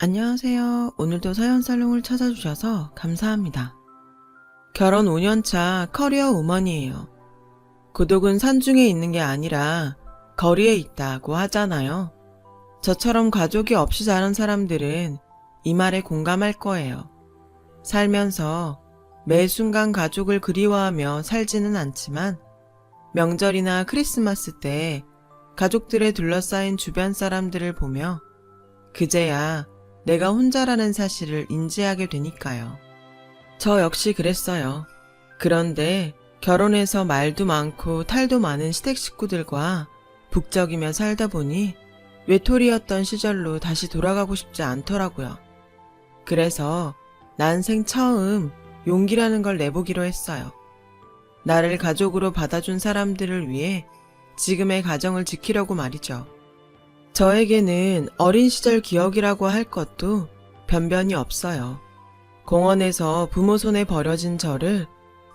안녕하세요. 오늘도 사연살롱을 찾아주셔서 감사합니다. 결혼 5년차 커리어 우먼이에요. 고독은 산중에 있는 게 아니라 거리에 있다고 하잖아요. 저처럼 가족이 없이 자란 사람들은 이 말에 공감할 거예요. 살면서 매 순간 가족을 그리워하며 살지는 않지만 명절이나 크리스마스 때 가족들에 둘러싸인 주변 사람들을 보며 그제야 내가 혼자라는 사실을 인지하게 되니까요. 저 역시 그랬어요. 그런데 결혼해서 말도 많고 탈도 많은 시댁 식구들과 북적이며 살다 보니 외톨이였던 시절로 다시 돌아가고 싶지 않더라고요. 그래서 난생 처음 용기라는 걸 내보기로 했어요. 나를 가족으로 받아준 사람들을 위해 지금의 가정을 지키려고 말이죠. 저에게는 어린 시절 기억이라고 할 것도 변변이 없어요. 공원에서 부모 손에 버려진 저를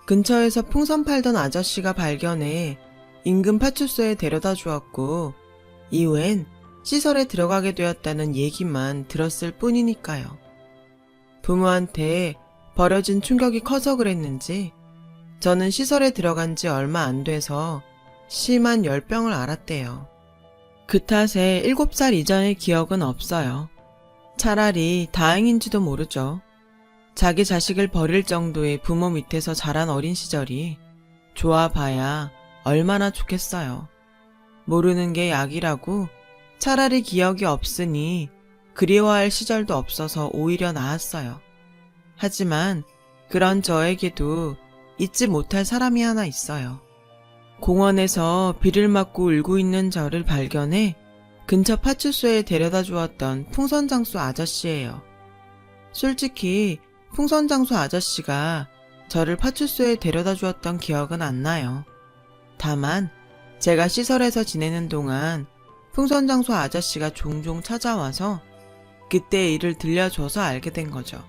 근처에서 풍선 팔던 아저씨가 발견해 인근 파출소에 데려다 주었고 이후엔 시설에 들어가게 되었다는 얘기만 들었을 뿐이니까요. 부모한테 버려진 충격이 커서 그랬는지 저는 시설에 들어간 지 얼마 안 돼서 심한 열병을 앓았대요. 그 탓에 7살 이전의 기억은 없어요. 차라리 다행인지도 모르죠. 자기 자식을 버릴 정도의 부모 밑에서 자란 어린 시절이 좋아봐야 얼마나 좋겠어요. 모르는 게 약이라고 차라리 기억이 없으니 그리워할 시절도 없어서 오히려 나았어요. 하지만 그런 저에게도 잊지 못할 사람이 하나 있어요. 공원에서 비를 맞고 울고 있는 저를 발견해 근처 파출소에 데려다 주었던 풍선장수 아저씨예요. 솔직히 풍선장수 아저씨가 저를 파출소에 데려다 주었던 기억은 안 나요. 다만 제가 시설에서 지내는 동안 풍선장수 아저씨가 종종 찾아와서 그때 일을 들려줘서 알게 된 거죠.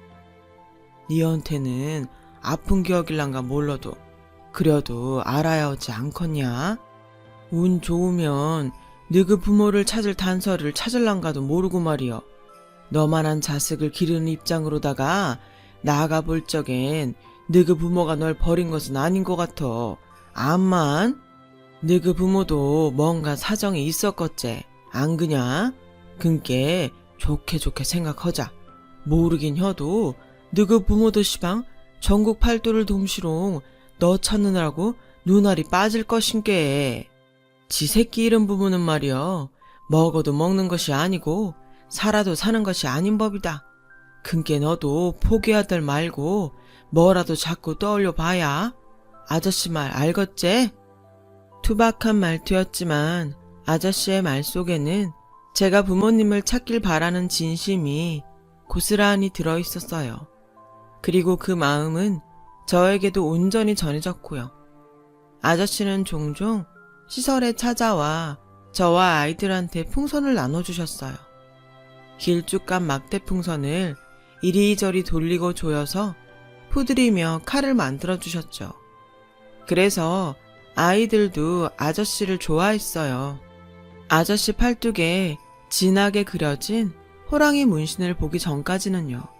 니한테는 아픈 기억일란가 몰라도 그래도 알아야 하지 않겠냐? 운 좋으면 너그 부모를 찾을 단서를 찾을란가도 모르고 말이여. 너만한 자식을 기르는 입장으로다가 나아가 볼 적엔 너그 부모가 널 버린 것은 아닌 것 같아. 암만 너그 부모도 뭔가 사정이 있었겠지. 안 그냐? 그니께 좋게 생각하자. 모르긴 해도 너그 부모도 시방 전국 팔도를 돔시롱 너 찾느라고 눈알이 빠질 것인께. 지 새끼 이름 부부는 말이여 먹어도 먹는 것이 아니고 살아도 사는 것이 아닌 법이다. 근께 너도 포기하들 말고 뭐라도 자꾸 떠올려 봐야. 아저씨 말 알겠제? 투박한 말투였지만 아저씨의 말 속에는 제가 부모님을 찾길 바라는 진심이 고스란히 들어있었어요. 그리고 그 마음은 저에게도 온전히 전해졌고요. 아저씨는 종종 시설에 찾아와 저와 아이들한테 풍선을 나눠주셨어요. 길쭉한 막대 풍선을 이리저리 돌리고 조여서 푸드리며 칼을 만들어주셨죠. 그래서 아이들도 아저씨를 좋아했어요. 아저씨 팔뚝에 진하게 그려진 호랑이 문신을 보기 전까지는요.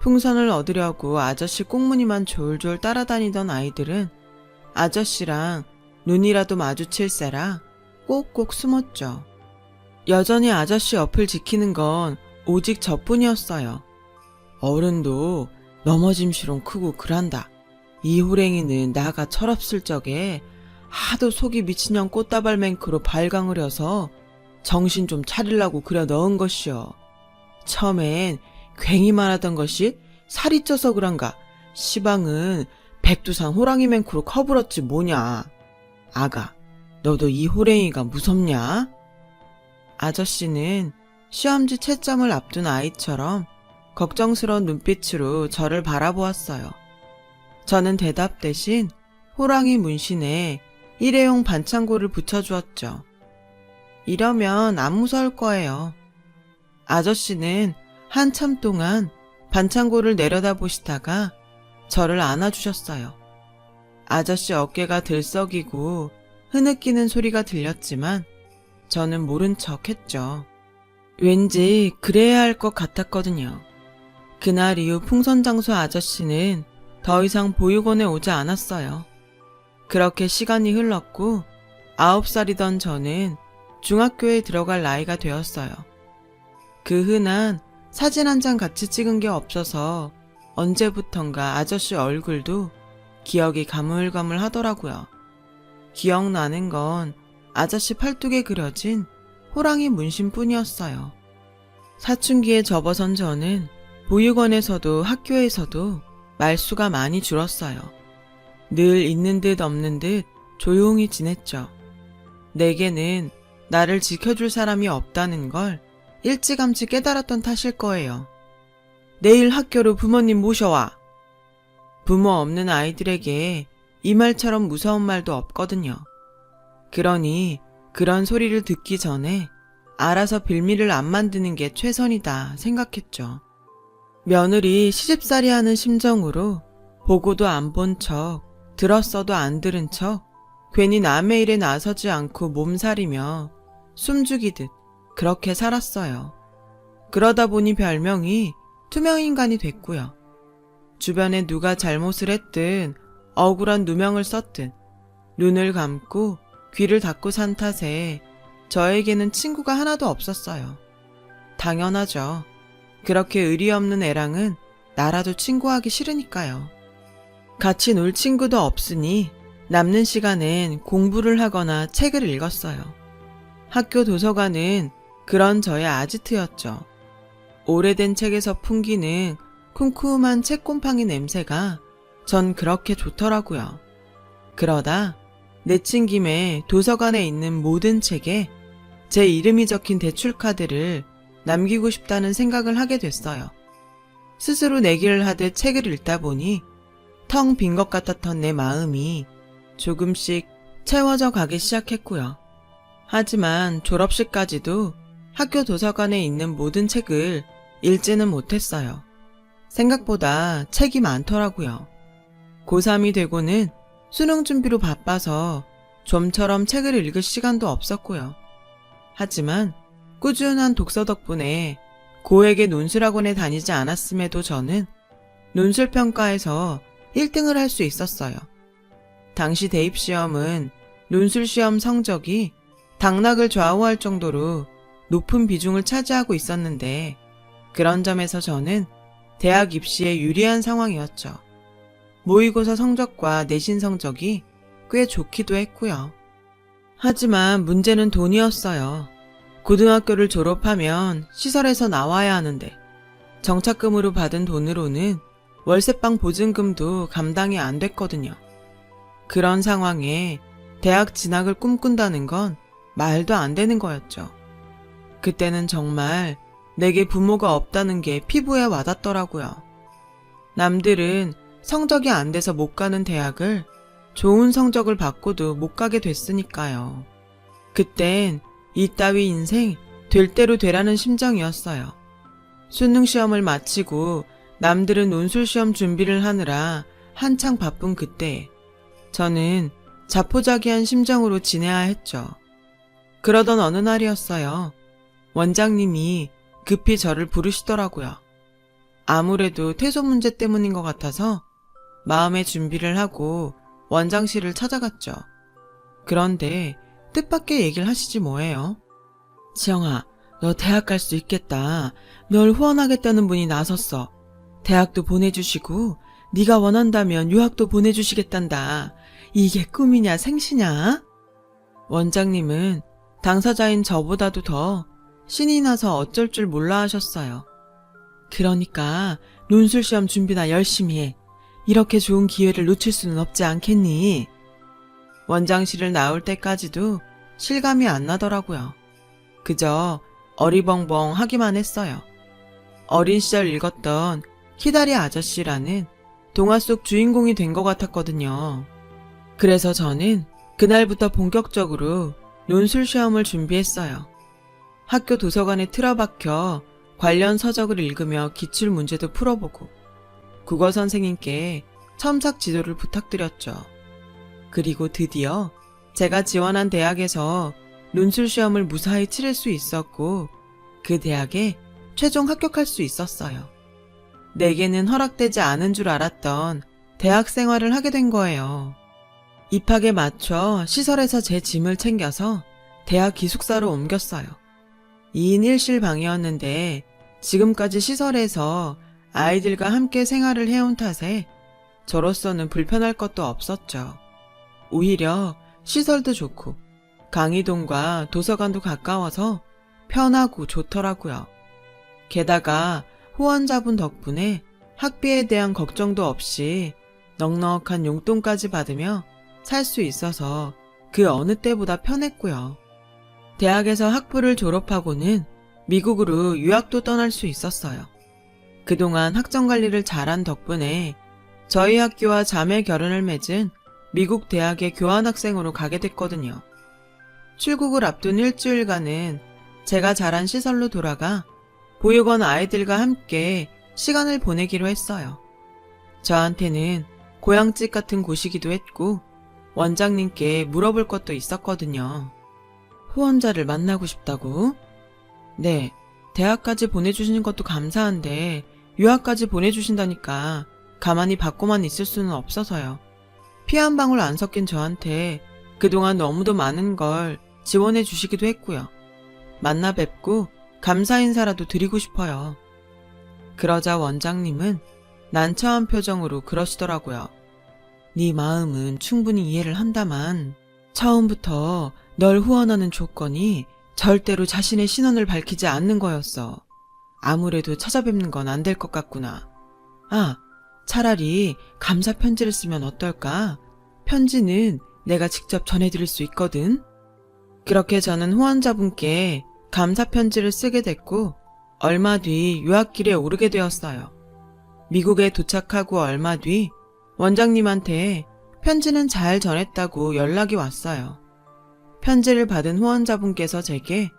풍선을 얻으려고 아저씨 꽁무니만 졸졸 따라다니던 아이들은 아저씨랑 눈이라도 마주칠세라 꼭꼭 숨었죠. 여전히 아저씨 옆을 지키는 건 오직 저뿐이었어요. 어른도 넘어짐시롱 크고 그란다. 이 호랭이는 나가 철없을 적에 하도 속이 미친년 꽃다발 맹크로 발광을 해서 정신 좀 차리려고 그려 넣은 것이여. 처음엔 괜히만 하던 것이 살이 쪄서 그런가. 시방은 백두산 호랑이 맹크로 커불었지 뭐냐. 아가, 너도 이 호랭이가 무섭냐? 아저씨는 시험지 채점을 앞둔 아이처럼 걱정스러운 눈빛으로 저를 바라보았어요. 저는 대답 대신 호랑이 문신에 일회용 반창고를 붙여주었죠. 이러면 안 무서울 거예요. 아저씨는 한참 동안 반창고를 내려다보시다가 저를 안아주셨어요. 아저씨 어깨가 들썩이고 흐느끼는 소리가 들렸지만 저는 모른 척 했죠. 왠지 그래야 할 것 같았거든요. 그날 이후 풍선장수 아저씨는 더 이상 보육원에 오지 않았어요. 그렇게 시간이 흘렀고 9살이던 저는 중학교에 들어갈 나이가 되었어요. 그 흔한 사진 한 장 같이 찍은 게 없어서 언제부턴가 아저씨 얼굴도 기억이 가물가물하더라고요. 기억나는 건 아저씨 팔뚝에 그려진 호랑이 문신뿐이었어요. 사춘기에 접어선 저는 보육원에서도 학교에서도 말수가 많이 줄었어요. 늘 있는 듯 없는 듯 조용히 지냈죠. 내게는 나를 지켜줄 사람이 없다는 걸 일찌감치 깨달았던 탓일 거예요. 내일 학교로 부모님 모셔와. 부모 없는 아이들에게 이 말처럼 무서운 말도 없거든요. 그러니 그런 소리를 듣기 전에 알아서 빌미를 안 만드는 게 최선이다 생각했죠. 며느리 시집살이 하는 심정으로 보고도 안 본 척, 들었어도 안 들은 척, 괜히 남의 일에 나서지 않고 몸살이며 숨죽이듯 그렇게 살았어요. 그러다 보니 별명이 투명인간이 됐고요. 주변에 누가 잘못을 했든 억울한 누명을 썼든 눈을 감고 귀를 닫고 산 탓에 저에게는 친구가 하나도 없었어요. 당연하죠. 그렇게 의리 없는 애랑은 나라도 친구하기 싫으니까요. 같이 놀 친구도 없으니 남는 시간엔 공부를 하거나 책을 읽었어요. 학교 도서관은 그런 저의 아지트였죠. 오래된 책에서 풍기는 쿰쿰한 책곰팡이 냄새가 전 그렇게 좋더라고요. 그러다 내친 김에 도서관에 있는 모든 책에 제 이름이 적힌 대출카드를 남기고 싶다는 생각을 하게 됐어요. 스스로 내기를 하듯 책을 읽다 보니 텅 빈 것 같았던 내 마음이 조금씩 채워져 가기 시작했고요. 하지만 졸업식까지도 학교 도서관에 있는 모든 책을 읽지는 못했어요. 생각보다 책이 많더라고요. 고3이 되고는 수능 준비로 바빠서 좀처럼 책을 읽을 시간도 없었고요. 하지만 꾸준한 독서 덕분에 고액의 논술학원에 다니지 않았음에도 저는 논술평가에서 1등을 할 수 있었어요. 당시 대입시험은 논술시험 성적이 당락을 좌우할 정도로 높은 비중을 차지하고 있었는데 그런 점에서 저는 대학 입시에 유리한 상황이었죠. 모의고사 성적과 내신 성적이 꽤 좋기도 했고요. 하지만 문제는 돈이었어요. 고등학교를 졸업하면 시설에서 나와야 하는데 정착금으로 받은 돈으로는 월세방 보증금도 감당이 안 됐거든요. 그런 상황에 대학 진학을 꿈꾼다는 건 말도 안 되는 거였죠. 그때는 정말 내게 부모가 없다는 게 피부에 와닿더라고요. 남들은 성적이 안 돼서 못 가는 대학을 좋은 성적을 받고도 못 가게 됐으니까요. 그땐 이따위 인생 될 대로 되라는 심정이었어요. 수능 시험을 마치고 남들은 논술 시험 준비를 하느라 한창 바쁜 그때 저는 자포자기한 심정으로 지내야 했죠. 그러던 어느 날이었어요. 원장님이 급히 저를 부르시더라고요. 아무래도 퇴소 문제 때문인 것 같아서 마음의 준비를 하고 원장실을 찾아갔죠. 그런데 뜻밖의 얘기를 하시지 뭐예요. 지영아, 너 대학 갈 수 있겠다. 널 후원하겠다는 분이 나섰어. 대학도 보내주시고 네가 원한다면 유학도 보내주시겠단다. 이게 꿈이냐 생시냐? 원장님은 당사자인 저보다도 더 신이 나서 어쩔 줄 몰라 하셨어요. 그러니까 논술시험 준비나 열심히 해. 이렇게 좋은 기회를 놓칠 수는 없지 않겠니? 원장실을 나올 때까지도 실감이 안 나더라고요. 그저 어리벙벙 하기만 했어요. 어린 시절 읽었던 키다리 아저씨라는 동화 속 주인공이 된 것 같았거든요. 그래서 저는 그날부터 본격적으로 논술 시험을 준비했어요. 학교 도서관에 틀어박혀 관련 서적을 읽으며 기출 문제도 풀어보고 국어 선생님께 첨삭 지도를 부탁드렸죠. 그리고 드디어 제가 지원한 대학에서 논술 시험을 무사히 치를 수 있었고 그 대학에 최종 합격할 수 있었어요. 내게는 허락되지 않은 줄 알았던 대학 생활을 하게 된 거예요. 입학에 맞춰 시설에서 제 짐을 챙겨서 대학 기숙사로 옮겼어요. 2인 1실 방이었는데 지금까지 시설에서 아이들과 함께 생활을 해온 탓에 저로서는 불편할 것도 없었죠. 오히려 시설도 좋고 강의동과 도서관도 가까워서 편하고 좋더라고요. 게다가 후원자분 덕분에 학비에 대한 걱정도 없이 넉넉한 용돈까지 받으며 살 수 있어서 그 어느 때보다 편했고요. 대학에서 학부를 졸업하고는 미국으로 유학도 떠날 수 있었어요. 그동안 학점 관리를 잘한 덕분에 저희 학교와 자매 결혼을 맺은 미국 대학의 교환학생으로 가게 됐거든요. 출국을 앞둔 일주일간은 제가 자란 시설로 돌아가 보육원 아이들과 함께 시간을 보내기로 했어요. 저한테는 고향집 같은 곳이기도 했고 원장님께 물어볼 것도 있었거든요. 후원자를 만나고 싶다고? 네, 대학까지 보내주시는 것도 감사한데 유학까지 보내주신다니까 가만히 받고만 있을 수는 없어서요. 피 한 방울 안 섞인 저한테 그동안 너무도 많은 걸 지원해 주시기도 했고요. 만나 뵙고 감사 인사라도 드리고 싶어요. 그러자 원장님은 난처한 표정으로 그러시더라고요. 네 마음은 충분히 이해를 한다만 처음부터 널 후원하는 조건이 절대로 자신의 신원을 밝히지 않는 거였어. 아무래도 찾아뵙는 건 안 될 것 같구나. 아, 차라리 감사 편지를 쓰면 어떨까? 편지는 내가 직접 전해드릴 수 있거든. 그렇게 저는 후원자분께 감사 편지를 쓰게 됐고 얼마 뒤 유학길에 오르게 되었어요. 미국에 도착하고 얼마 뒤 원장님한테 편지는 잘 전했다고 연락이 왔어요. 편지를 받은 후원자분께서 제게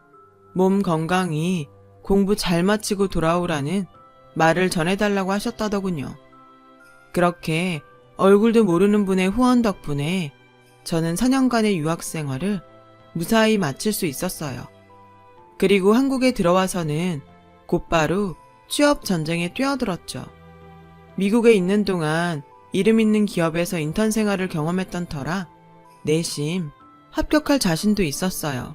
몸 건강히 공부 잘 마치고 돌아오라는 말을 전해달라고 하셨다더군요. 그렇게 얼굴도 모르는 분의 후원 덕분에 저는 4년간의 유학 생활을 무사히 마칠 수 있었어요. 그리고 한국에 들어와서는 곧바로 취업 전쟁에 뛰어들었죠. 미국에 있는 동안 이름 있는 기업에서 인턴 생활을 경험했던 터라 내심 합격할 자신도 있었어요.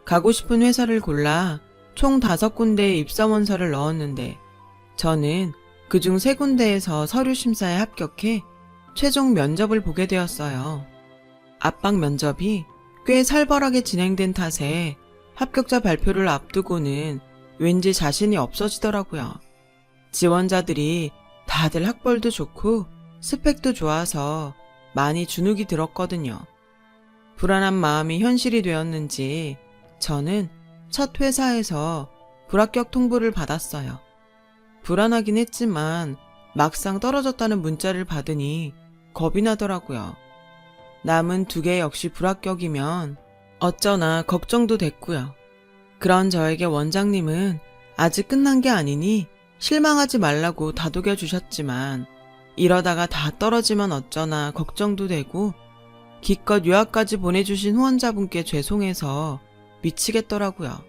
가고 싶은 회사를 골라 총 5군데의 입사원서를 넣었는데 저는 그중 3군데에서 서류 심사에 합격해 최종 면접을 보게 되었어요. 압박 면접이 꽤 살벌하게 진행된 탓에 합격자 발표를 앞두고는 왠지 자신이 없어지더라고요. 지원자들이 다들 학벌도 좋고 스펙도 좋아서 많이 주눅이 들었거든요. 불안한 마음이 현실이 되었는지 저는 첫 회사에서 불합격 통보를 받았어요. 불안하긴 했지만 막상 떨어졌다는 문자를 받으니 겁이 나더라고요. 남은 2개 역시 불합격이면 어쩌나 걱정도 됐고요. 그런 저에게 원장님은 아직 끝난 게 아니니 실망하지 말라고 다독여 주셨지만 이러다가 다 떨어지면 어쩌나 걱정도 되고 기껏 유학까지 보내주신 후원자분께 죄송해서 미치겠더라고요.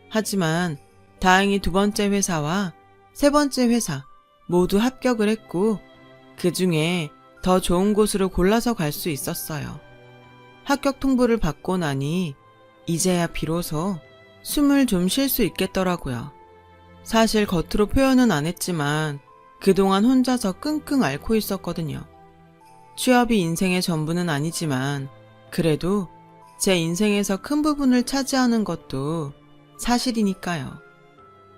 하지만 다행히 2번째 회사와 3번째 회사 모두 합격을 했고 그 중에 더 좋은 곳으로 골라서 갈 수 있었어요. 합격 통보를 받고 나니 이제야 비로소 숨을 좀 쉴 수 있겠더라고요. 사실 겉으로 표현은 안 했지만 그동안 혼자서 끙끙 앓고 있었거든요. 취업이 인생의 전부는 아니지만 그래도 제 인생에서 큰 부분을 차지하는 것도 사실이니까요.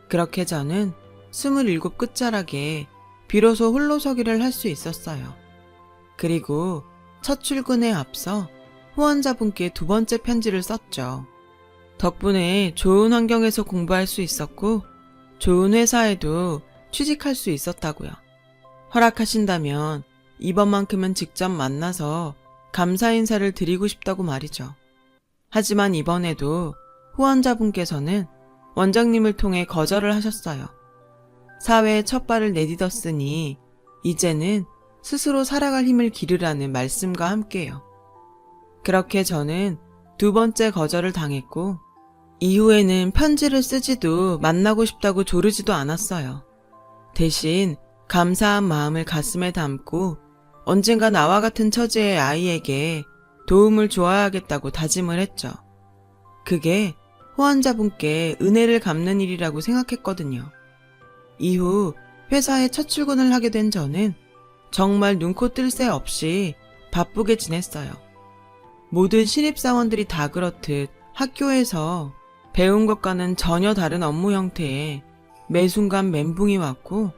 그렇게 저는 27 끝자락에 비로소 홀로서기를 할 수 있었어요. 그리고 첫 출근에 앞서 후원자분께 2번째 편지를 썼죠. 덕분에 좋은 환경에서 공부할 수 있었고 좋은 회사에도 취직할 수 있었다고요. 허락하신다면 이번만큼은 직접 만나서 감사 인사를 드리고 싶다고 말이죠. 하지만 이번에도 후원자분께서는 원장님을 통해 거절을 하셨어요. 사회에 첫 발을 내딛었으니 이제는 스스로 살아갈 힘을 기르라는 말씀과 함께요. 그렇게 저는 2번째 거절을 당했고 이후에는 편지를 쓰지도 만나고 싶다고 조르지도 않았어요. 대신 감사한 마음을 가슴에 담고 언젠가 나와 같은 처지의 아이에게 도움을 주어야겠다고 다짐을 했죠. 그게 후원자분께 은혜를 갚는 일이라고 생각했거든요. 이후 회사에 첫 출근을 하게 된 저는 정말 눈코 뜰 새 없이 바쁘게 지냈어요. 모든 신입사원들이 다 그렇듯 학교에서 배운 것과는 전혀 다른 업무 형태에 매 순간 멘붕이 왔고,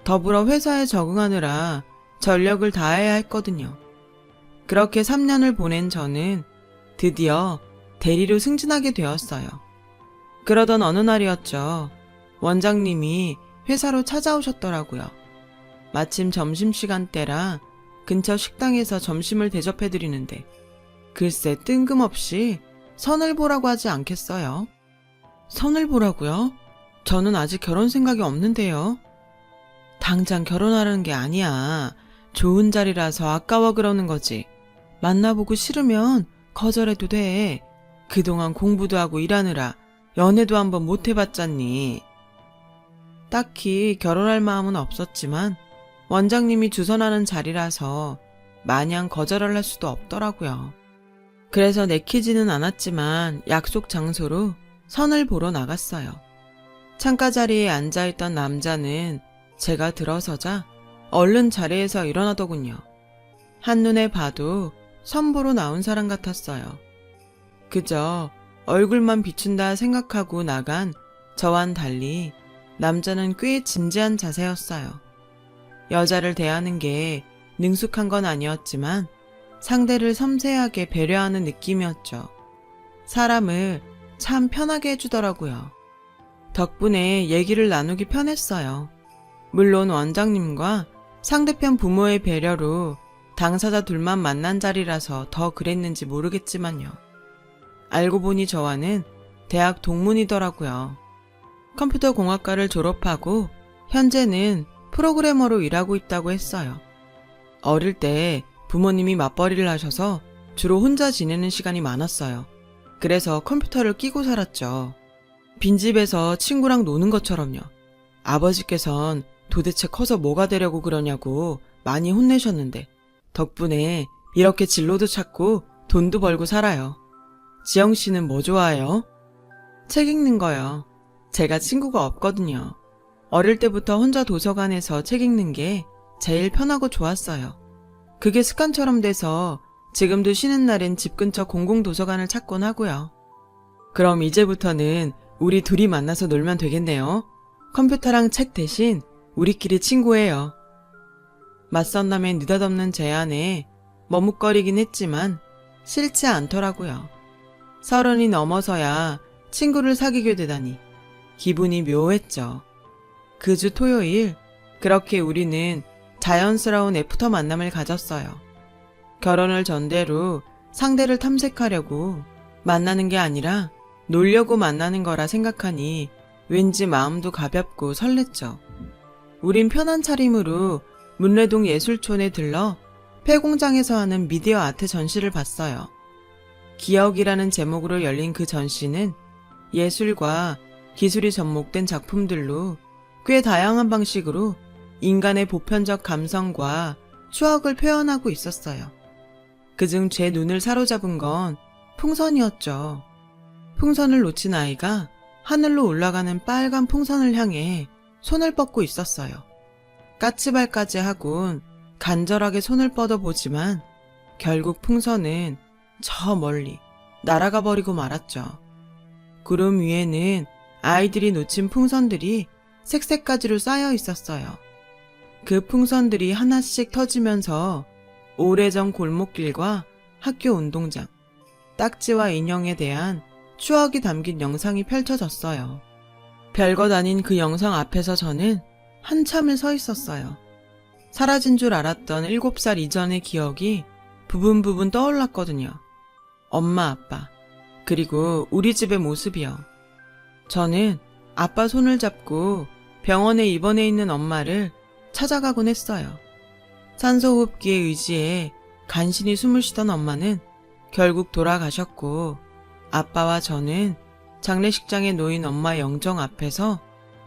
더불어 회사에 적응하느라 전력을 다해야 했거든요. 그렇게 3년을 보낸 저는 드디어 대리로 승진하게 되었어요. 그러던 어느 날이었죠. 원장님이 회사로 찾아오셨더라고요. 마침 점심시간 때라 근처 식당에서 점심을 대접해드리는데 글쎄 뜬금없이 선을 보라고 하지 않겠어요? 선을 보라고요? 저는 아직 결혼 생각이 없는데요. 당장 결혼하려는 게 아니야. 좋은 자리라서 아까워 그러는 거지. 만나보고 싫으면 거절해도 돼. 그동안 공부도 하고 일하느라 연애도 한번 못 해봤잖니. 딱히 결혼할 마음은 없었지만 원장님이 주선하는 자리라서 마냥 거절을 할 수도 없더라고요. 그래서 내키지는 않았지만 약속 장소로 선을 보러 나갔어요. 창가 자리에 앉아있던 남자는 제가 들어서자 얼른 자리에서 일어나더군요. 한눈에 봐도 선 보러 나온 사람 같았어요. 그저 얼굴만 비춘다 생각하고 나간 저와는 달리 남자는 꽤 진지한 자세였어요. 여자를 대하는 게 능숙한 건 아니었지만 상대를 섬세하게 배려하는 느낌이었죠. 사람을 참 편하게 해주더라고요. 덕분에 얘기를 나누기 편했어요. 물론 원장님과 상대편 부모의 배려로 당사자 둘만 만난 자리라서 더 그랬는지 모르겠지만요. 알고 보니 저와는 대학 동문이더라고요. 컴퓨터 공학과를 졸업하고 현재는 프로그래머로 일하고 있다고 했어요. 어릴 때 부모님이 맞벌이를 하셔서 주로 혼자 지내는 시간이 많았어요. 그래서 컴퓨터를 끼고 살았죠. 빈집에서 친구랑 노는 것처럼요. 아버지께선 도대체 커서 뭐가 되려고 그러냐고 많이 혼내셨는데 덕분에 이렇게 진로도 찾고 돈도 벌고 살아요. 지영 씨는 뭐 좋아해요? 책 읽는 거요. 제가 친구가 없거든요. 어릴 때부터 혼자 도서관에서 책 읽는 게 제일 편하고 좋았어요. 그게 습관처럼 돼서 지금도 쉬는 날엔 집 근처 공공도서관을 찾곤 하고요. 그럼 이제부터는 우리 둘이 만나서 놀면 되겠네요. 컴퓨터랑 책 대신 우리끼리 친구예요. 맞선 남의 느닷없는 제안에 머뭇거리긴 했지만 싫지 않더라고요. 30이 넘어서야 친구를 사귀게 되다니 기분이 묘했죠. 그 주 토요일 그렇게 우리는 자연스러운 애프터 만남을 가졌어요. 결혼을 전제로 상대를 탐색하려고 만나는 게 아니라 놀려고 만나는 거라 생각하니 왠지 마음도 가볍고 설렜죠. 우린 편한 차림으로 문래동 예술촌에 들러 폐공장에서 하는 미디어 아트 전시를 봤어요. 기억이라는 제목으로 열린 그 전시는 예술과 기술이 접목된 작품들로 꽤 다양한 방식으로 인간의 보편적 감성과 추억을 표현하고 있었어요. 그중 제 눈을 사로잡은 건 풍선이었죠. 풍선을 놓친 아이가 하늘로 올라가는 빨간 풍선을 향해 손을 뻗고 있었어요. 까치발까지 하곤 간절하게 손을 뻗어보지만 결국 풍선은 저 멀리 날아가 버리고 말았죠. 구름 위에는 아이들이 놓친 풍선들이 색색가지로 쌓여 있었어요. 그 풍선들이 하나씩 터지면서 오래전 골목길과 학교 운동장, 딱지와 인형에 대한 추억이 담긴 영상이 펼쳐졌어요. 별것 아닌 그 영상 앞에서 저는 한참을 서 있었어요. 사라진 줄 알았던 7살 이전의 기억이 부분 떠올랐거든요. 엄마, 아빠, 그리고 우리 집의 모습이요. 저는 아빠 손을 잡고 병원에 입원해 있는 엄마를 찾아가곤 했어요. 산소호흡기에 의지해 간신히 숨을 쉬던 엄마는 결국 돌아가셨고 아빠와 저는 장례식장에 놓인 엄마 영정 앞에서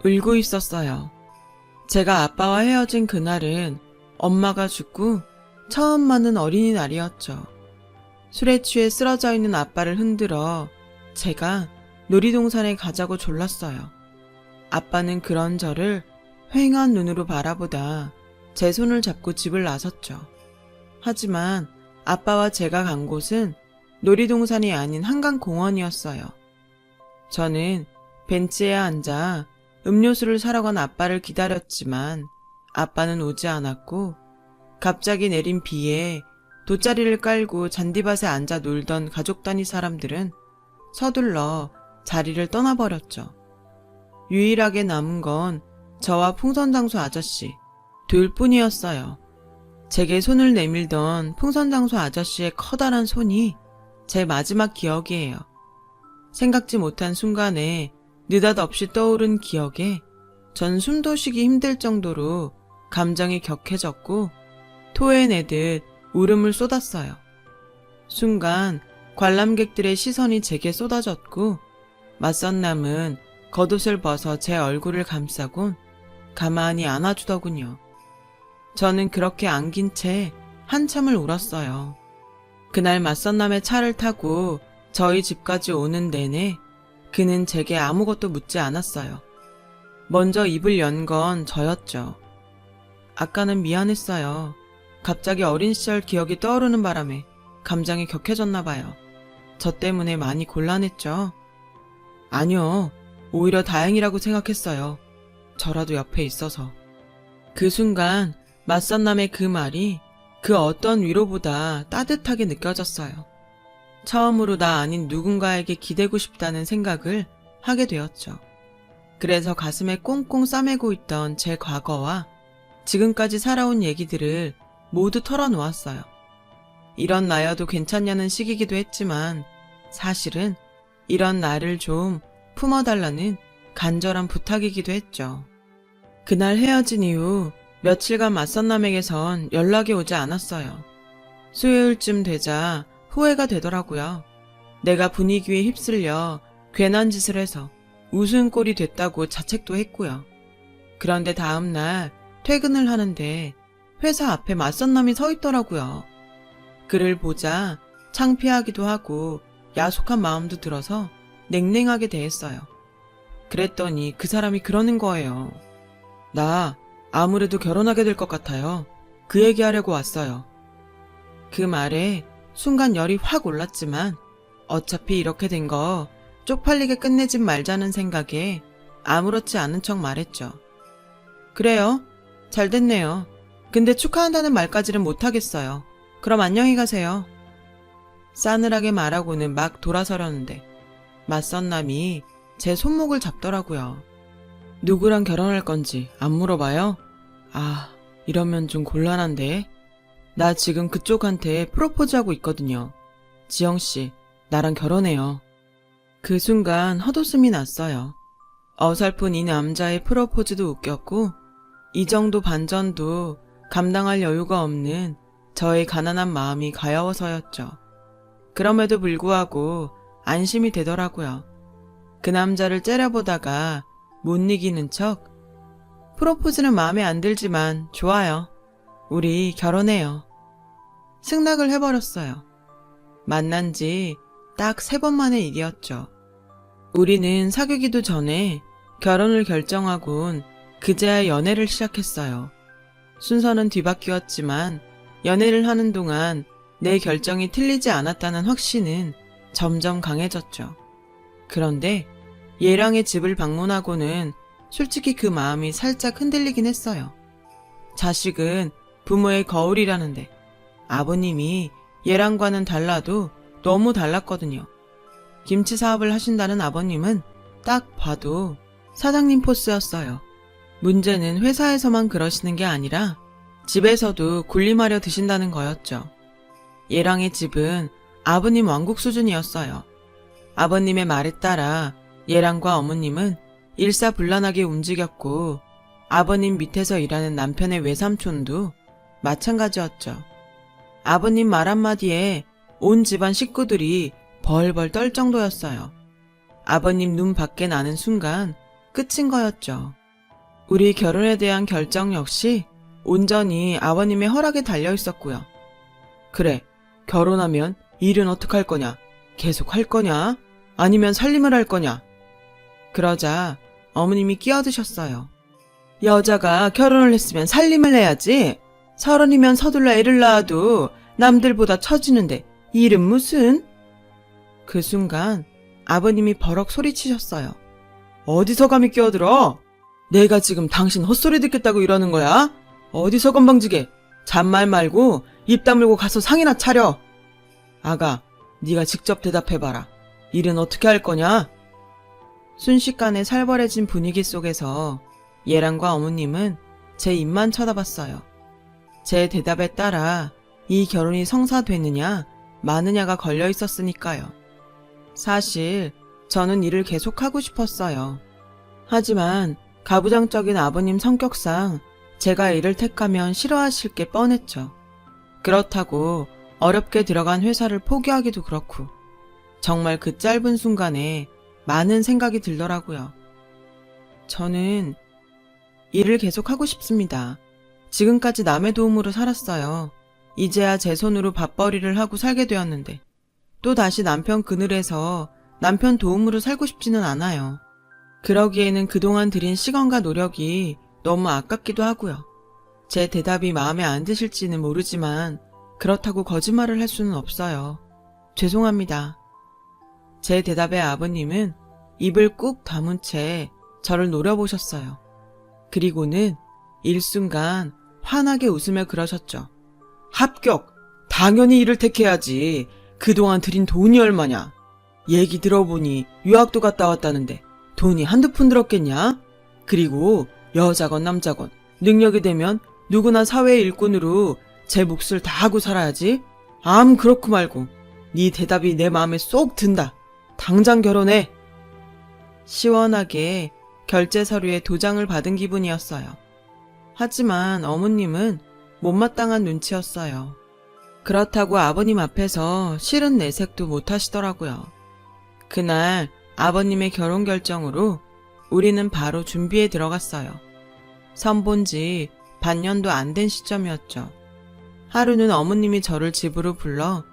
울고 있었어요. 제가 아빠와 헤어진 그날은 엄마가 죽고 처음 맞는 어린이날이었죠. 술에 취해 쓰러져 있는 아빠를 흔들어 제가 놀이동산에 가자고 졸랐어요. 아빠는 그런 저를 휑한 눈으로 바라보다 제 손을 잡고 집을 나섰죠. 하지만 아빠와 제가 간 곳은 놀이동산이 아닌 한강공원이었어요. 저는 벤치에 앉아 음료수를 사러 간 아빠를 기다렸지만 아빠는 오지 않았고 갑자기 내린 비에 돗자리를 깔고 잔디밭에 앉아 놀던 가족 단위 사람들은 서둘러 자리를 떠나버렸죠. 유일하게 남은 건 저와 풍선장소 아저씨 둘 뿐이었어요. 제게 손을 내밀던 풍선장소 아저씨의 커다란 손이 제 마지막 기억이에요. 생각지 못한 순간에 느닷없이 떠오른 기억에 전 숨도 쉬기 힘들 정도로 감정이 격해졌고 토해내듯 울음을 쏟았어요. 순간 관람객들의 시선이 제게 쏟아졌고 맞선 남은 겉옷을 벗어 제 얼굴을 감싸곤 가만히 안아주더군요. 저는 그렇게 안긴 채 한참을 울었어요. 그날 맞선 남의 차를 타고 저희 집까지 오는 내내 그는 제게 아무것도 묻지 않았어요. 먼저 입을 연 건 저였죠. 아까는 미안했어요. 갑자기 어린 시절 기억이 떠오르는 바람에 감정이 격해졌나 봐요. 저 때문에 많이 곤란했죠. 아니요, 오히려 다행이라고 생각했어요. 저라도 옆에 있어서. 그 순간 맞선 남의 그 말이 그 어떤 위로보다 따뜻하게 느껴졌어요. 처음으로 나 아닌 누군가에게 기대고 싶다는 생각을 하게 되었죠. 그래서 가슴에 꽁꽁 싸매고 있던 제 과거와 지금까지 살아온 얘기들을 모두 털어놓았어요. 이런 나여도 괜찮냐는 시기이기도 했지만 사실은 이런 나를 좀 품어달라는 간절한 부탁이기도 했죠. 그날 헤어진 이후 며칠간 맞선 남에게선 연락이 오지 않았어요. 수요일쯤 되자 후회가 되더라고요. 내가 분위기에 휩쓸려 괜한 짓을 해서 웃음꼴이 됐다고 자책도 했고요. 그런데 다음날 퇴근을 하는데 회사 앞에 맞선 남이 서 있더라고요. 그를 보자 창피하기도 하고 야속한 마음도 들어서 냉랭하게 대했어요. 그랬더니 그 사람이 그러는 거예요. 나 아무래도 결혼하게 될 것 같아요. 그 얘기하려고 왔어요. 그 말에 순간 열이 확 올랐지만 어차피 이렇게 된 거 쪽팔리게 끝내진 말자는 생각에 아무렇지 않은 척 말했죠. 그래요? 잘 됐네요. 근데 축하한다는 말까지는 못하겠어요. 그럼 안녕히 가세요. 싸늘하게 말하고는 막 돌아서려는데 맞선 남이 제 손목을 잡더라고요. 누구랑 결혼할 건지 안 물어봐요? 아, 이러면 좀 곤란한데. 나 지금 그쪽한테 프로포즈하고 있거든요. 지영씨, 나랑 결혼해요. 그 순간 헛웃음이 났어요. 어설픈 이 남자의 프로포즈도 웃겼고 이 정도 반전도 감당할 여유가 없는 저의 가난한 마음이 가여워서였죠. 그럼에도 불구하고 안심이 되더라고요. 그 남자를 째려보다가 못 이기는 척 프로포즈는 마음에 안 들지만 좋아요. 우리 결혼해요. 승낙을 해버렸어요. 만난 지 딱 3번 만의 일이었죠. 우리는 사귀기도 전에 결혼을 결정하곤 그제야 연애를 시작했어요. 순서는 뒤바뀌었지만 연애를 하는 동안 내 결정이 틀리지 않았다는 확신은 점점 강해졌죠. 그런데 얘랑의 집을 방문하고는 솔직히 그 마음이 살짝 흔들리긴 했어요. 자식은 부모의 거울이라는데 아버님이 얘랑과는 달라도 너무 달랐거든요. 김치 사업을 하신다는 아버님은 딱 봐도 사장님 포스였어요. 문제는 회사에서만 그러시는 게 아니라 집에서도 군림하려 드신다는 거였죠. 얘랑의 집은 아버님 왕국 수준이었어요. 아버님의 말에 따라 얘랑과 어머님은 일사불란하게 움직였고 아버님 밑에서 일하는 남편의 외삼촌도 마찬가지였죠. 아버님 말 한마디에 온 집안 식구들이 벌벌 떨 정도였어요. 아버님 눈 밖에 나는 순간 끝인 거였죠. 우리 결혼에 대한 결정 역시 온전히 아버님의 허락에 달려 있었고요. 그래, 결혼하면 일은 어떡할 거냐? 계속 할 거냐? 아니면 살림을 할 거냐? 그러자 어머님이 끼어드셨어요. 여자가 결혼을 했으면 살림을 해야지. 30이면 서둘러 애를 낳아도 남들보다 처지는데 일은 무슨? 그 순간 아버님이 버럭 소리치셨어요. 어디서 감히 끼어들어? 내가 지금 당신 헛소리 듣겠다고 이러는 거야? 어디서 건방지게. 잔말 말고 입 다물고 가서 상이나 차려. 아가, 네가 직접 대답해봐라. 일은 어떻게 할 거냐? 순식간에 살벌해진 분위기 속에서 예랑과 어머님은 제 입만 쳐다봤어요. 제 대답에 따라 이 결혼이 성사되느냐 마느냐가 걸려 있었으니까요. 사실 저는 일을 계속하고 싶었어요. 하지만 가부장적인 아버님 성격상 제가 일을 택하면 싫어하실 게 뻔했죠. 그렇다고 어렵게 들어간 회사를 포기하기도 그렇고 정말 그 짧은 순간에 많은 생각이 들더라고요. 저는 일을 계속하고 싶습니다. 지금까지 남의 도움으로 살았어요. 이제야 제 손으로 밥벌이를 하고 살게 되었는데 또 다시 남편 그늘에서 남편 도움으로 살고 싶지는 않아요. 그러기에는 그동안 들인 시간과 노력이 너무 아깝기도 하고요. 제 대답이 마음에 안 드실지는 모르지만 그렇다고 거짓말을 할 수는 없어요. 죄송합니다. 제 대답에 아버님은 입을 꾹 다문 채 저를 노려보셨어요. 그리고는 일순간 환하게 웃으며 그러셨죠. 합격! 당연히 이를 택해야지. 그동안 들인 돈이 얼마냐? 얘기 들어보니 유학도 갔다 왔다는데 돈이 한두 푼 들었겠냐? 그리고 여자건 남자건 능력이 되면 누구나 사회의 일꾼으로 제 몫을 다 하고 살아야지. 그렇고 말고 네 대답이 내 마음에 쏙 든다. 당장 결혼해. 시원하게 결제 서류에 도장을 받은 기분이었어요. 하지만 어머님은 못마땅한 눈치였어요. 그렇다고 아버님 앞에서 싫은 내색도 못 하시더라고요. 그날 아버님의 결혼 결정으로 우리는 바로 준비에 들어갔어요. 선본 지 반년도 안 된 시점이었죠. 하루는 어머님이 저를 집으로 불러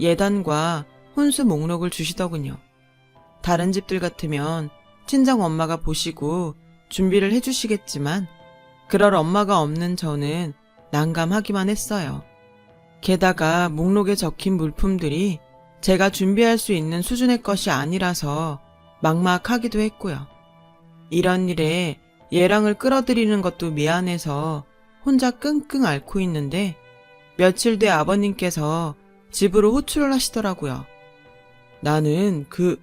예단과 혼수 목록을 주시더군요. 다른 집들 같으면 친정 엄마가 보시고 준비를 해주시겠지만 그럴 엄마가 없는 저는 난감하기만 했어요. 게다가 목록에 적힌 물품들이 제가 준비할 수 있는 수준의 것이 아니라서 막막하기도 했고요. 이런 일에 예랑을 끌어들이는 것도 미안해서 혼자 끙끙 앓고 있는데 며칠 뒤 아버님께서 집으로 호출을 하시더라고요. 나는 그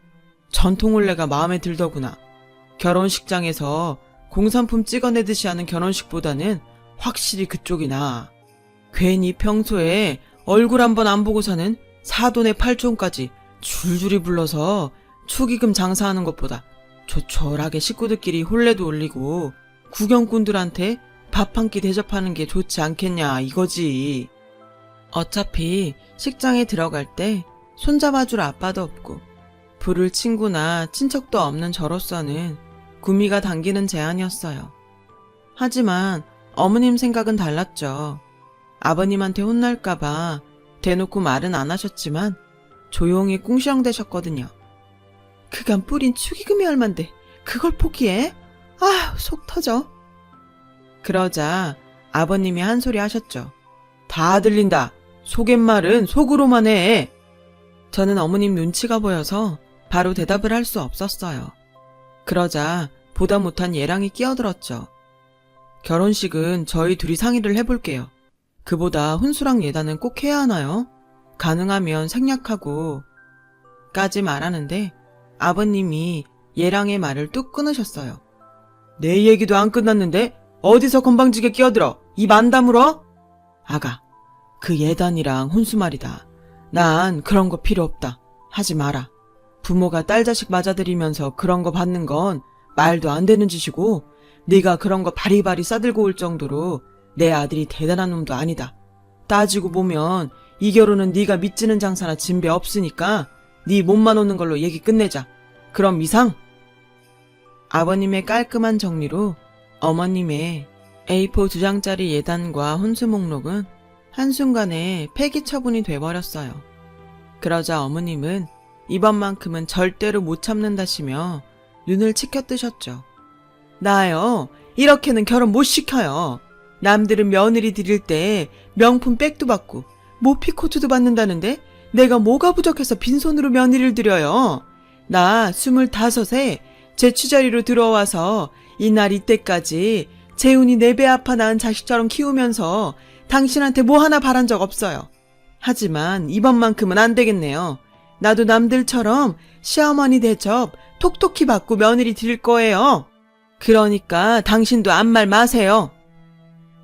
전통혼례가 마음에 들더구나. 결혼식장에서 공산품 찍어내듯이 하는 결혼식보다는 확실히 그쪽이 나아. 괜히 평소에 얼굴 한번 안 보고 사는 사돈의 팔촌까지 줄줄이 불러서 축의금 장사하는 것보다 조촐하게 식구들끼리 혼례도 올리고 구경꾼들한테 밥 한 끼 대접하는 게 좋지 않겠냐 이거지. 어차피 식장에 들어갈 때 손잡아줄 아빠도 없고 부를 친구나 친척도 없는 저로서는 구미가 당기는 제안이었어요. 하지만 어머님 생각은 달랐죠. 아버님한테 혼날까봐 대놓고 말은 안 하셨지만 조용히 꿍시렁대셨거든요. 그간 뿌린 축의금이 얼만데 그걸 포기해? 속 터져. 그러자 아버님이 한 소리 하셨죠. 다 들린다. 속갯말은 속으로만 해. 저는 어머님 눈치가 보여서 바로 대답을 할 수 없었어요. 그러자 보다 못한 예랑이 끼어들었죠. 결혼식은 저희 둘이 상의를 해볼게요. 그보다 혼수랑 예단은 꼭 해야 하나요? 가능하면 생략하고 까지 말하는데 아버님이 예랑의 말을 뚝 끊으셨어요. 내 얘기도 안 끝났는데 어디서 건방지게 끼어들어? 입 안 다물어? 아가, 그 예단이랑 혼수 말이다. 난 그런 거 필요 없다. 하지 마라. 부모가 딸 자식 맞아들이면서 그런 거 받는 건 말도 안 되는 짓이고 네가 그런 거 바리바리 싸들고 올 정도로 내 아들이 대단한 놈도 아니다. 따지고 보면 이 결혼은 네가 믿지는 장사나 진배 없으니까 네 몸만 오는 걸로 얘기 끝내자. 그럼 이상? 아버님의 깔끔한 정리로 어머님의 A4 2장짜리 예단과 혼수 목록은 한순간에 폐기 처분이 돼버렸어요. 그러자 어머님은 이번만큼은 절대로 못 참는다시며 눈을 치켜뜨셨죠. 나요, 이렇게는 결혼 못 시켜요. 남들은 며느리 드릴 때 명품 백도 받고 모피코트도 받는다는데 내가 뭐가 부족해서 빈손으로 며느리를 드려요. 나 25에 제 취자리로 들어와서 이날 이때까지 재훈이 4배 아파 낳은 자식처럼 키우면서 당신한테 뭐 하나 바란 적 없어요. 하지만 이번만큼은 안 되겠네요. 나도 남들처럼 시어머니 대접 톡톡히 받고 며느리 드릴 거예요. 그러니까 당신도 아무 말 마세요.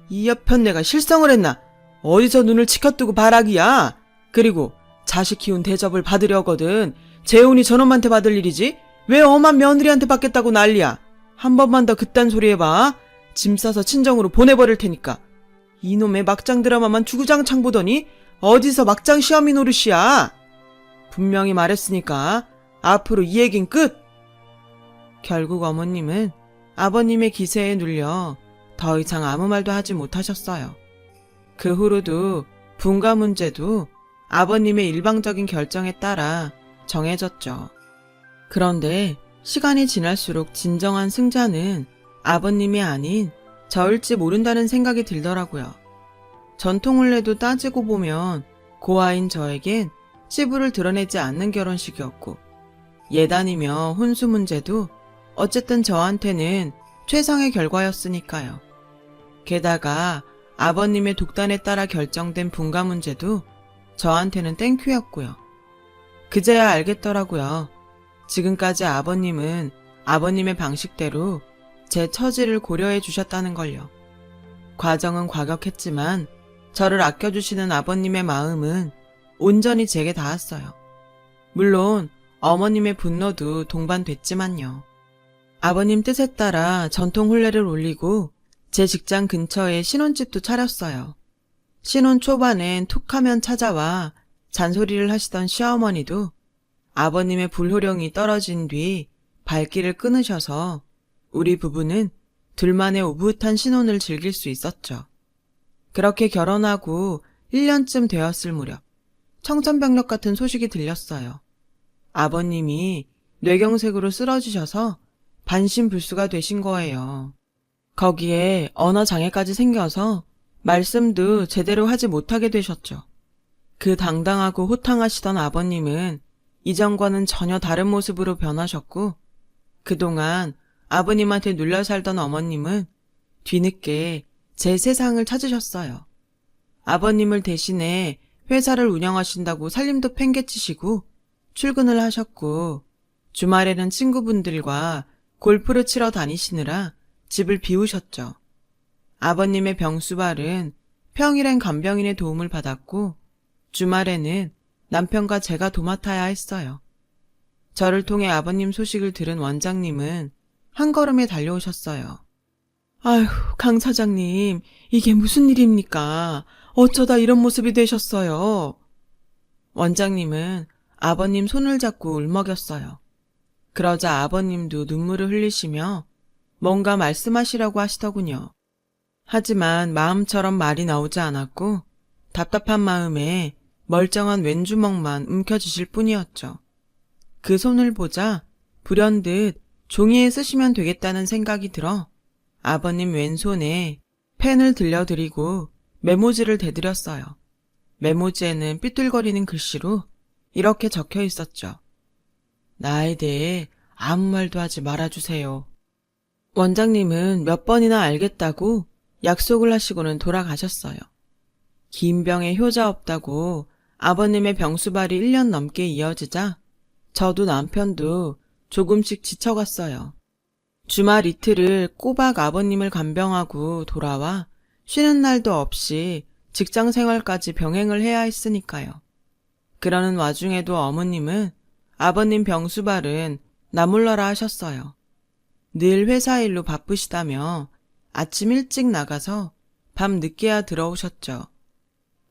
이 여편 내가 실성을 했나? 어디서 눈을 치켜뜨고 바라기야. 그리고 자식 키운 대접을 받으려거든 재훈이 저놈한테 받을 일이지 왜 엄한 며느리한테 받겠다고 난리야. 한 번만 더 그딴 소리 해봐. 짐 싸서 친정으로 보내버릴 테니까. 이놈의 막장 드라마만 주구장창 보더니 어디서 막장 시어미 노릇이야. 분명히 말했으니까 앞으로 이 얘긴 끝. 결국 어머님은 아버님의 기세에 눌려 더 이상 아무 말도 하지 못하셨어요. 그 후로도 분가 문제도 아버님의 일방적인 결정에 따라 정해졌죠. 그런데 시간이 지날수록 진정한 승자는 아버님이 아닌 저일지 모른다는 생각이 들더라고요. 전통혼례도 따지고 보면 고아인 저에겐 치부를 드러내지 않는 결혼식이었고 예단이며 혼수 문제도 어쨌든 저한테는 최상의 결과였으니까요. 게다가 아버님의 독단에 따라 결정된 분가 문제도 저한테는 땡큐였고요. 그제야 알겠더라고요. 지금까지 아버님은 아버님의 방식대로 제 처지를 고려해 주셨다는 걸요. 과정은 과격했지만 저를 아껴주시는 아버님의 마음은 온전히 제게 닿았어요. 물론 어머님의 분노도 동반됐지만요. 아버님 뜻에 따라 전통 혼례를 올리고 제 직장 근처에 신혼집도 차렸어요. 신혼 초반엔 툭하면 찾아와 잔소리를 하시던 시어머니도 아버님의 불호령이 떨어진 뒤 발길을 끊으셔서 우리 부부는 둘만의 오붓한 신혼을 즐길 수 있었죠. 그렇게 결혼하고 1년쯤 되었을 무렵 청천벽력 같은 소식이 들렸어요. 아버님이 뇌경색으로 쓰러지셔서 반신불수가 되신 거예요. 거기에 언어장애까지 생겨서 말씀도 제대로 하지 못하게 되셨죠. 그 당당하고 호탕하시던 아버님은 이전과는 전혀 다른 모습으로 변하셨고 그동안 아버님한테 눌려 살던 어머님은 뒤늦게 제 세상을 찾으셨어요. 아버님을 대신해 회사를 운영하신다고 살림도 팽개치시고 출근을 하셨고 주말에는 친구분들과 골프를 치러 다니시느라 집을 비우셨죠. 아버님의 병수발은 평일엔 간병인의 도움을 받았고 주말에는 남편과 제가 도맡아야 했어요. 저를 통해 아버님 소식을 들은 원장님은 한 걸음에 달려오셨어요. 아휴, 강 사장님, 이게 무슨 일입니까? 어쩌다 이런 모습이 되셨어요? 원장님은 아버님 손을 잡고 울먹였어요. 그러자 아버님도 눈물을 흘리시며 뭔가 말씀하시라고 하시더군요. 하지만 마음처럼 말이 나오지 않았고 답답한 마음에 멀쩡한 왼주먹만 움켜쥐실 뿐이었죠. 그 손을 보자 불현듯 종이에 쓰시면 되겠다는 생각이 들어 아버님 왼손에 펜을 들려드리고 메모지를 대드렸어요. 메모지에는 삐뚤거리는 글씨로 이렇게 적혀 있었죠. 나에 대해 아무 말도 하지 말아주세요. 원장님은 몇 번이나 알겠다고 약속을 하시고는 돌아가셨어요. 긴 병에 효자 없다고 아버님의 병수발이 1년 넘게 이어지자 저도 남편도 조금씩 지쳐갔어요. 주말 이틀을 꼬박 아버님을 간병하고 돌아와 쉬는 날도 없이 직장 생활까지 병행을 해야 했으니까요. 그러는 와중에도 어머님은 아버님 병수발은 나 몰라라 하셨어요. 늘 회사 일로 바쁘시다며 아침 일찍 나가서 밤 늦게야 들어오셨죠.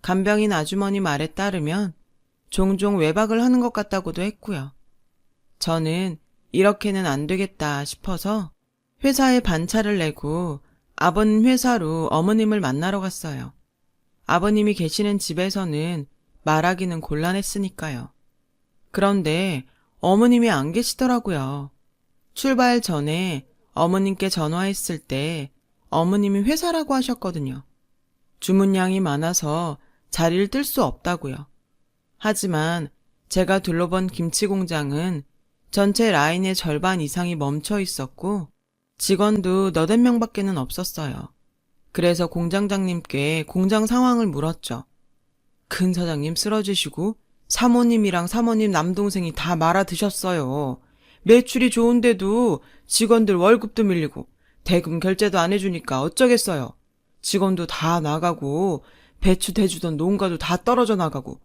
간병인 아주머니 말에 따르면 종종 외박을 하는 것 같다고도 했고요. 저는 이렇게는 안 되겠다 싶어서 회사에 반차를 내고 아버님 회사로 어머님을 만나러 갔어요. 아버님이 계시는 집에서는 말하기는 곤란했으니까요. 그런데 어머님이 안 계시더라고요. 출발 전에 어머님께 전화했을 때 어머님이 회사라고 하셨거든요. 주문량이 많아서 자리를 뜰 수 없다고요. 하지만 제가 둘러본 김치 공장은 전체 라인의 절반 이상이 멈춰 있었고 직원도 너댓 명밖에는 없었어요. 그래서 공장장님께 공장 상황을 물었죠. 큰 사장님 쓰러지시고 사모님이랑 사모님 남동생이 다 말아 드셨어요. 매출이 좋은데도 직원들 월급도 밀리고 대금 결제도 안 해주니까 어쩌겠어요. 직원도 다 나가고 배추 대주던 농가도 다 떨어져 나가고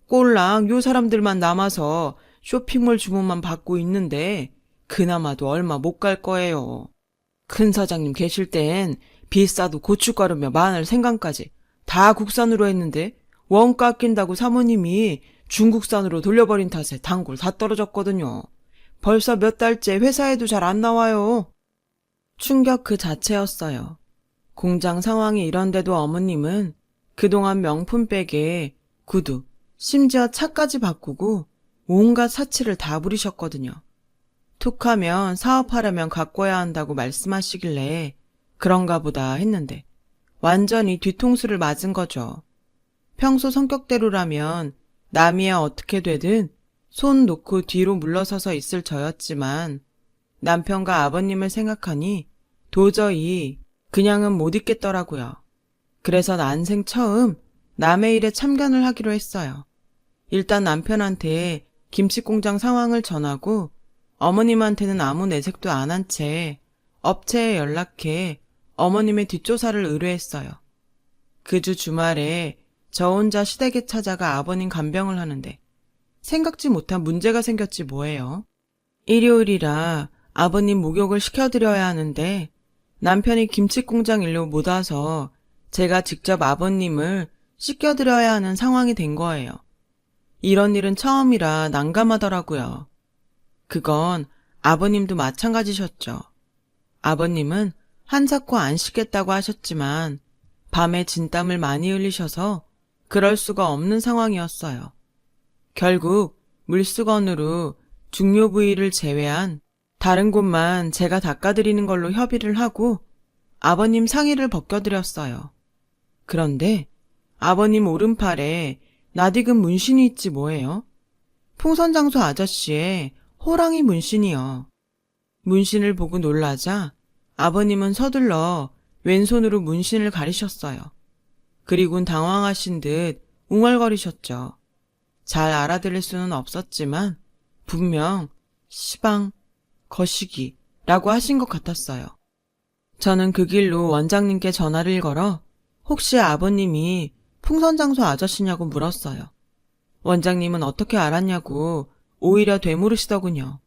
꼴랑 요 사람들만 남아서 쇼핑몰 주문만 받고 있는데 그나마도 얼마 못 갈 거예요. 큰 사장님 계실 땐 비싸도 고춧가루며 마늘, 생강까지 다 국산으로 했는데 원가 아낀다고 사모님이 중국산으로 돌려버린 탓에 단골 다 떨어졌거든요. 벌써 몇 달째 회사에도 잘 안 나와요. 충격 그 자체였어요. 공장 상황이 이런데도 어머님은 그동안 명품백에 구두, 심지어 차까지 바꾸고 온갖 사치를 다 부리셨거든요. 툭하면 사업하려면 가꿔야 한다고 말씀하시길래 그런가 보다 했는데 완전히 뒤통수를 맞은 거죠. 평소 성격대로라면 남이야 어떻게 되든 손 놓고 뒤로 물러서서 있을 저였지만 남편과 아버님을 생각하니 도저히 그냥은 못 있겠더라고요. 그래서 난생 처음 남의 일에 참견을 하기로 했어요. 일단 남편한테 김치공장 상황을 전하고 어머님한테는 아무 내색도 안 한 채 업체에 연락해 어머님의 뒷조사를 의뢰했어요. 그 주 주말에 저 혼자 시댁에 찾아가 아버님 간병을 하는데 생각지 못한 문제가 생겼지 뭐예요. 일요일이라 아버님 목욕을 시켜드려야 하는데 남편이 김치공장 일로 못 와서 제가 직접 아버님을 씻겨드려야 하는 상황이 된 거예요. 이런 일은 처음이라 난감하더라고요. 그건 아버님도 마찬가지셨죠. 아버님은 한사코 안 씻겠다고 하셨지만 밤에 진땀을 많이 흘리셔서 그럴 수가 없는 상황이었어요. 결국 물수건으로 중요 부위를 제외한 다른 곳만 제가 닦아드리는 걸로 협의를 하고 아버님 상의를 벗겨드렸어요. 그런데 아버님 오른팔에 낯익은 문신이 있지 뭐예요? 풍선장소 아저씨의 호랑이 문신이요. 문신을 보고 놀라자 아버님은 서둘러 왼손으로 문신을 가리셨어요. 그리곤 당황하신 듯 웅얼거리셨죠. 잘 알아들을 수는 없었지만 분명 시방, 거시기라고 하신 것 같았어요. 저는 그 길로 원장님께 전화를 걸어 혹시 아버님이 풍선장소 아저씨냐고 물었어요. 원장님은 어떻게 알았냐고 오히려 되물으시더군요.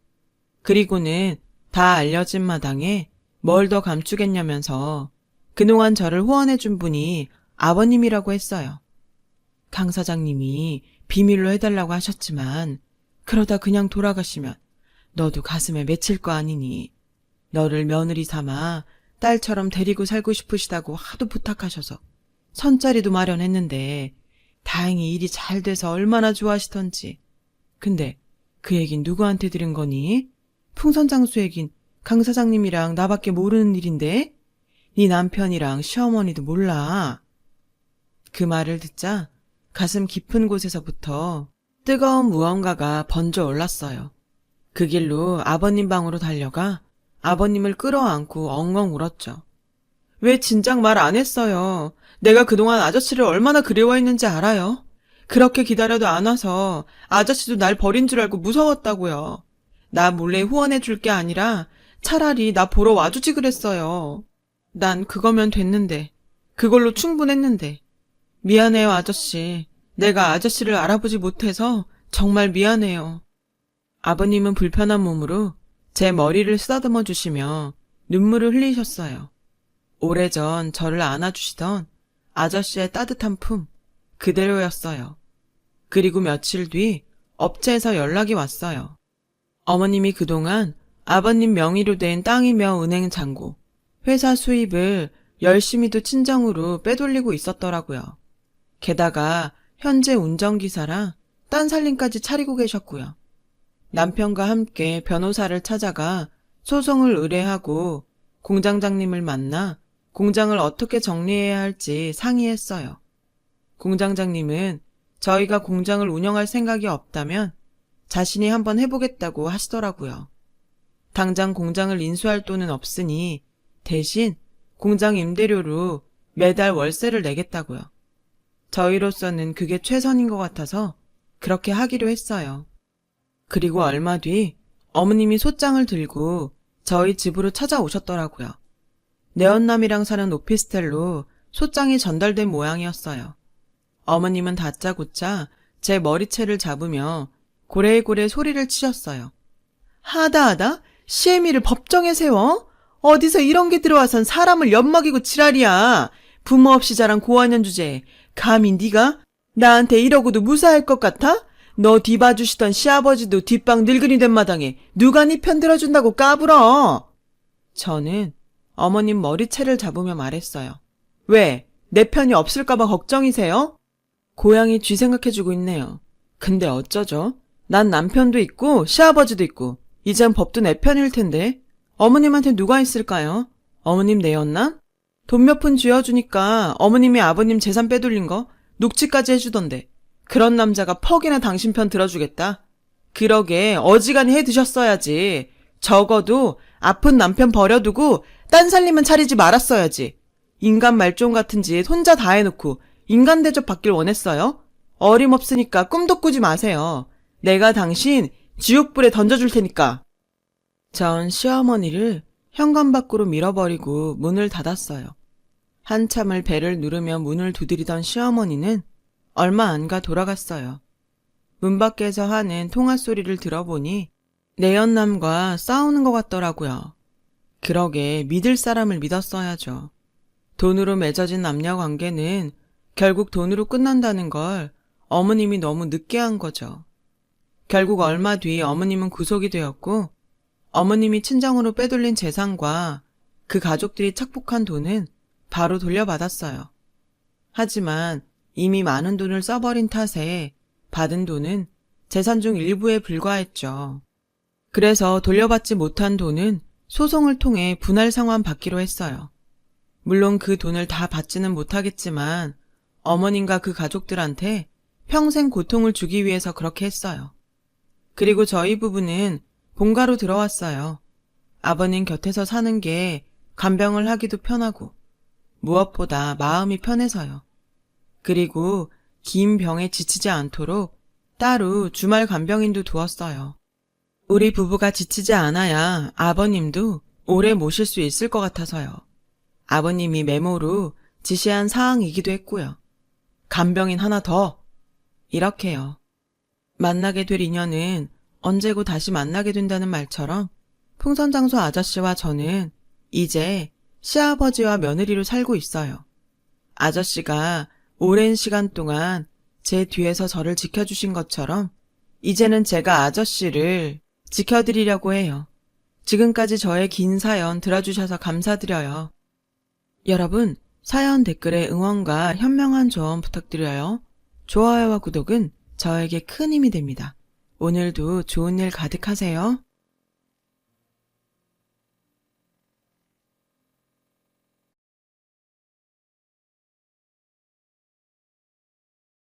그리고는 다 알려진 마당에 뭘 더 감추겠냐면서 그동안 저를 후원해준 분이 아버님이라고 했어요. 강 사장님이 비밀로 해달라고 하셨지만 그러다 그냥 돌아가시면 너도 가슴에 맺힐 거 아니니 너를 며느리 삼아 딸처럼 데리고 살고 싶으시다고 하도 부탁하셔서 선자리도 마련했는데 다행히 일이 잘 돼서 얼마나 좋아하시던지. 근데 그 얘긴 누구한테 들은 거니? 풍선장수 얘긴 강 사장님이랑 나밖에 모르는 일인데 네 남편이랑 시어머니도 몰라. 그 말을 듣자 가슴 깊은 곳에서부터 뜨거운 무언가가 번져 올랐어요. 그 길로 아버님 방으로 달려가 아버님을 끌어안고 엉엉 울었죠. 왜 진작 말 안 했어요? 내가 그동안 아저씨를 얼마나 그리워했는지 알아요? 그렇게 기다려도 안 와서 아저씨도 날 버린 줄 알고 무서웠다고요. 나 몰래 후원해 줄 게 아니라 차라리 나 보러 와주지 그랬어요. 난 그거면 됐는데, 그걸로 충분했는데. 미안해요, 아저씨. 내가 아저씨를 알아보지 못해서 정말 미안해요. 아버님은 불편한 몸으로 제 머리를 쓰다듬어 주시며 눈물을 흘리셨어요. 오래전 저를 안아주시던 아저씨의 따뜻한 품, 그대로였어요. 그리고 며칠 뒤 업체에서 연락이 왔어요. 어머님이 그동안 아버님 명의로 된 땅이며 은행 잔고, 회사 수입을 열심히도 친정으로 빼돌리고 있었더라고요. 게다가 현재 운전기사라 딴 살림까지 차리고 계셨고요. 남편과 함께 변호사를 찾아가 소송을 의뢰하고 공장장님을 만나 공장을 어떻게 정리해야 할지 상의했어요. 공장장님은 저희가 공장을 운영할 생각이 없다면 자신이 한번 해보겠다고 하시더라고요. 당장 공장을 인수할 돈은 없으니 대신 공장 임대료로 매달 월세를 내겠다고요. 저희로서는 그게 최선인 것 같아서 그렇게 하기로 했어요. 그리고 얼마 뒤 어머님이 소장을 들고 저희 집으로 찾아오셨더라고요. 내언남이랑 사는 오피스텔로 소장이 전달된 모양이었어요. 어머님은 다짜고짜 제 머리채를 잡으며 고래고래 소리를 치셨어요. 하다하다? 시애미를 법정에 세워? 어디서 이런 게 들어와선 사람을 엿먹이고 지랄이야. 부모 없이 자란 고학년 주제에 감히 네가 나한테 이러고도 무사할 것 같아? 너 뒤봐주시던 시아버지도 뒷방 늙은이 된 마당에 누가 네 편 들어준다고 까불어. 저는 어머님 머리채를 잡으며 말했어요. 왜? 내 편이 없을까봐 걱정이세요? 고양이 쥐 생각해주고 있네요. 근데 어쩌죠? 난 남편도 있고 시아버지도 있고 이젠 법도 내 편일 텐데 어머님한테 누가 있을까요? 어머님 내연남? 돈 몇 푼 쥐어주니까 어머님이 아버님 재산 빼돌린 거 녹취까지 해주던데 그런 남자가 퍽이나 당신 편 들어주겠다? 그러게 어지간히 해드셨어야지. 적어도 아픈 남편 버려두고 딴 살림은 차리지 말았어야지. 인간 말종 같은 짓 혼자 다 해놓고 인간 대접 받길 원했어요? 어림없으니까 꿈도 꾸지 마세요. 내가 당신 지옥불에 던져줄 테니까. 전 시어머니를 현관 밖으로 밀어버리고 문을 닫았어요. 한참을 배를 누르며 문을 두드리던 시어머니는 얼마 안 가 돌아갔어요. 문 밖에서 하는 통화 소리를 들어보니 내연남과 싸우는 것 같더라고요. 그러게 믿을 사람을 믿었어야죠. 돈으로 맺어진 남녀 관계는 결국 돈으로 끝난다는 걸 어머님이 너무 늦게 한 거죠. 결국 얼마 뒤 어머님은 구속이 되었고 어머님이 친정으로 빼돌린 재산과 그 가족들이 착복한 돈은 바로 돌려받았어요. 하지만 이미 많은 돈을 써버린 탓에 받은 돈은 재산 중 일부에 불과했죠. 그래서 돌려받지 못한 돈은 소송을 통해 분할 상환 받기로 했어요. 물론 그 돈을 다 받지는 못하겠지만 어머님과 그 가족들한테 평생 고통을 주기 위해서 그렇게 했어요. 그리고 저희 부부는 본가로 들어왔어요. 아버님 곁에서 사는 게 간병을 하기도 편하고 무엇보다 마음이 편해서요. 그리고 긴 병에 지치지 않도록 따로 주말 간병인도 두었어요. 우리 부부가 지치지 않아야 아버님도 오래 모실 수 있을 것 같아서요. 아버님이 메모로 지시한 사항이기도 했고요. 간병인 하나 더! 이렇게요. 만나게 될 인연은 언제고 다시 만나게 된다는 말처럼 풍선장소 아저씨와 저는 이제 시아버지와 며느리로 살고 있어요. 아저씨가 오랜 시간 동안 제 뒤에서 저를 지켜주신 것처럼 이제는 제가 아저씨를 지켜드리려고 해요. 지금까지 저의 긴 사연 들어주셔서 감사드려요. 여러분, 사연 댓글에 응원과 현명한 조언 부탁드려요. 좋아요와 구독은 저에게 큰 힘이 됩니다. 오늘도 좋은 일 가득하세요.